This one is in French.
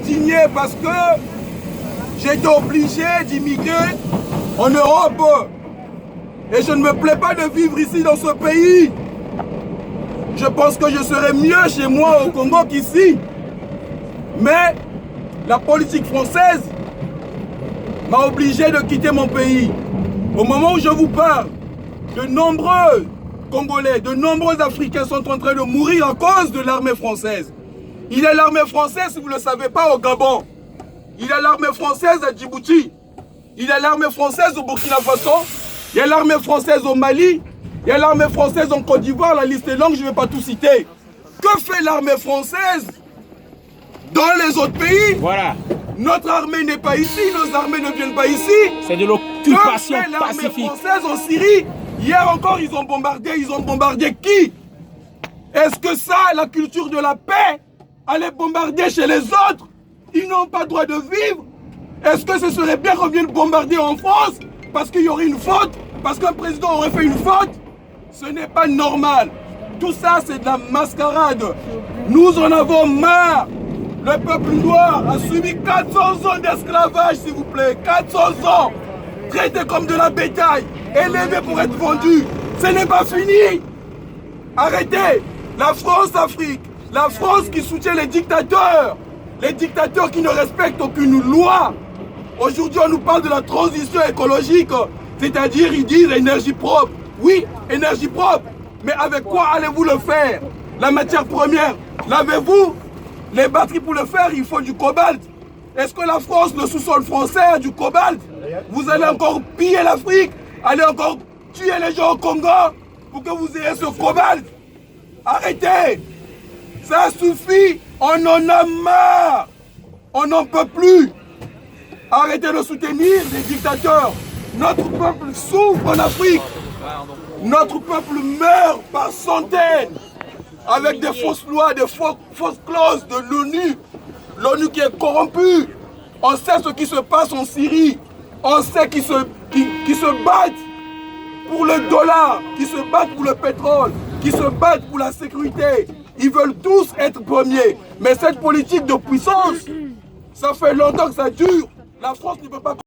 indigné parce que j'ai été obligé d'immigrer en Europe. Et je ne me plais pas de vivre ici dans ce pays. Je pense que je serais mieux chez moi au Congo qu'ici. Mais la politique française m'a obligé de quitter mon pays. Au moment où je vous parle, de nombreux Congolais, de nombreux Africains sont en train de mourir à cause de l'armée française. Il y a l'armée française, si vous ne le savez pas, au Gabon. Il y a l'armée française à Djibouti. Il y a l'armée française au Burkina Faso. Il y a l'armée française au Mali. Il y a l'armée française en Côte d'Ivoire. La liste est longue, je ne vais pas tout citer. Que fait l'armée française dans les autres pays? Voilà. Notre armée n'est pas ici, nos armées ne viennent pas ici. C'est de l'occupation pacifique. pacifique. L'armée française en Syrie, hier encore, ils ont bombardé qui? Est-ce que ça, la culture de la paix, aller bombarder chez les autres? Ils n'ont pas le droit de vivre. Est-ce que ce serait bien qu'on vienne bombarder en France parce qu'il y aurait une faute? Parce qu'un président aurait fait une faute? Ce n'est pas normal. Tout ça, c'est de la mascarade. Nous en avons marre. Le peuple noir a subi 400 ans d'esclavage, s'il vous plaît. 400 ans. Traité comme de la bétail. Élevé pour être vendu. Ce n'est pas fini. Arrêtez. La France-Afrique. La France qui soutient les dictateurs. Les dictateurs qui ne respectent aucune loi. Aujourd'hui, on nous parle de la transition écologique. C'est-à-dire, ils disent énergie propre. Oui, énergie propre. Mais avec quoi allez-vous le faire? La matière première, l'avez-vous? Les batteries pour le faire, il faut du cobalt. Est-ce que la France, le sous-sol français, a du cobalt? Vous allez encore piller l'Afrique, allez encore tuer les gens au Congo pour que vous ayez ce cobalt? Arrêtez! Ça suffit, on en a marre. On n'en peut plus. Arrêtez de soutenir les dictateurs. Notre peuple souffre en Afrique. Notre peuple meurt par centaines avec des fausses lois, des fausses clauses de l'ONU. L'ONU qui est corrompue. On sait ce qui se passe en Syrie. On sait qui se battent pour le dollar, qui se battent pour le pétrole, qui se battent pour la sécurité. Ils veulent tous être premiers. Mais cette politique de puissance, ça fait longtemps que ça dure. La France ne peut pas...